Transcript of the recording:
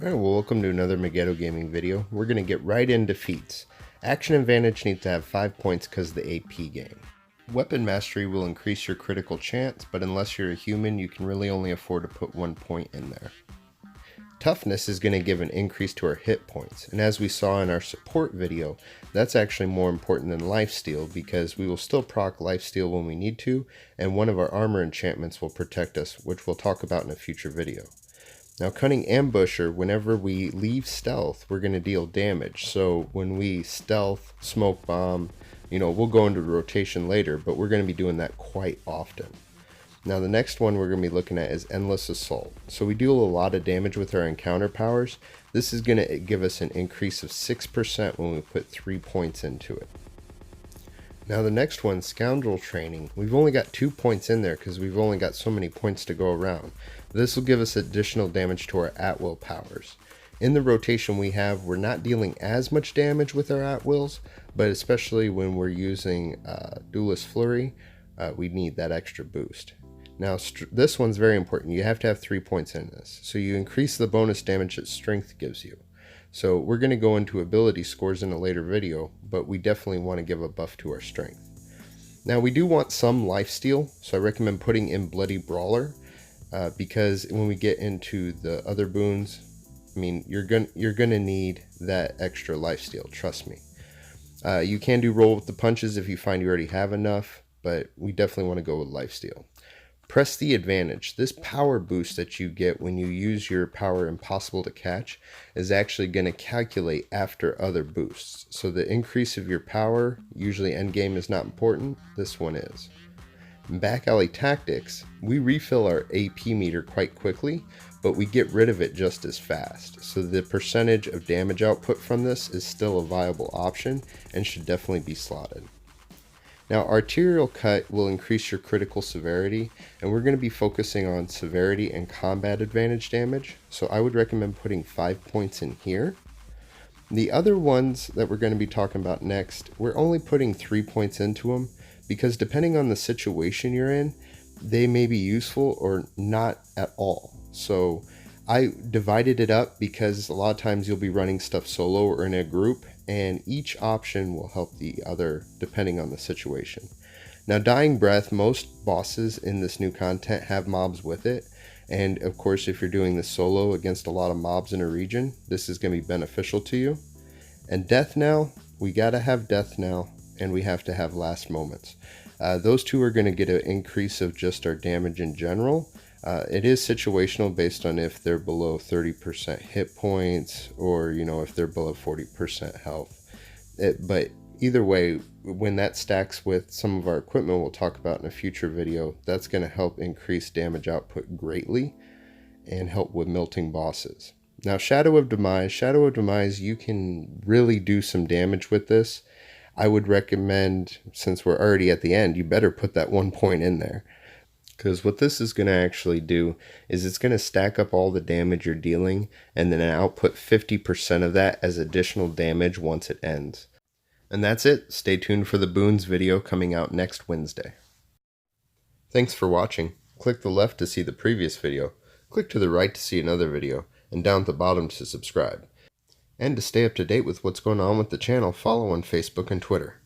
Alright, well, welcome to another Megiddo Gaming video. We're going to get right into Feats. Action Advantage needs to have 5 points because of the AP game. Weapon Mastery will increase your critical chance, but unless you're a human, you can really only afford to put 1 point in there. Toughness is going to give an increase to our hit points, and as we saw in our support video, that's actually more important than lifesteal because we will still proc lifesteal when we need to, and one of our armor enchantments will protect us, which we'll talk about in a future video. Now, Cunning Ambusher, whenever we leave stealth, we're going to deal damage. So when we stealth, smoke bomb, we'll go into rotation later, but we're going to be doing that quite often. Now, the next one we're going to be looking at is Endless Assault. So we deal a lot of damage with our encounter powers. This is going to give us an increase of 6% when we put 3 points into it. Now the next one, Scoundrel Training, we've only got 2 points in there because we've only got so many points to go around. This will give us additional damage to our at-will powers. In the rotation we have, we're not dealing as much damage with our at-wills, but especially when we're using Duelist Flurry, we need that extra boost. Now this one's very important. You have to have 3 points in this. So you increase the bonus damage that Strength gives you. So we're going to go into ability scores in a later video, but we definitely want to give a buff to our strength. Now we do want some lifesteal, so I recommend putting in Bloody Brawler, because when we get into the other boons, you're gonna need that extra lifesteal, trust me. You can do roll with the punches if you find you already have enough, but we definitely want to go with lifesteal. Press the Advantage. This power boost that you get when you use your power Impossible to Catch is actually going to calculate after other boosts. So the increase of your power, usually endgame is not important, this one is. In Back Alley Tactics, we refill our AP meter quite quickly, but we get rid of it just as fast. So the percentage of damage output from this is still a viable option and should definitely be slotted. Now, Arterial Cut will increase your critical severity, and we're going to be focusing on severity and combat advantage damage, so I would recommend putting 5 points in here. The other ones that we're going to be talking about next, we're only putting 3 points into them, because depending on the situation you're in, they may be useful or not at all. So I divided it up because a lot of times you'll be running stuff solo or in a group, and each option will help the other depending on the situation. Now, Dying Breath, most bosses in this new content have mobs with it, and of course if you're doing this solo against a lot of mobs in a region, this is going to be beneficial to you. And Death Knell, we gotta have Death Knell, and we have to have Last Moments. Those two are going to get an increase of just our damage in general. It is situational based on if they're below 30% hit points or, if they're below 40% health. But either way, when that stacks with some of our equipment we'll talk about in a future video, that's going to help increase damage output greatly and help with melting bosses. Now, Shadow of Demise, you can really do some damage with this. I would recommend, since we're already at the end, you better put that 1 point in there. Because what this is going to actually do is it's going to stack up all the damage you're dealing and then output 50% of that as additional damage once it ends. And that's it. Stay tuned for the Boons video coming out next Wednesday. Thanks for watching. Click the left to see the previous video, click to the right to see another video, and down at the bottom to subscribe. And to stay up to date with what's going on with the channel, follow on Facebook and Twitter.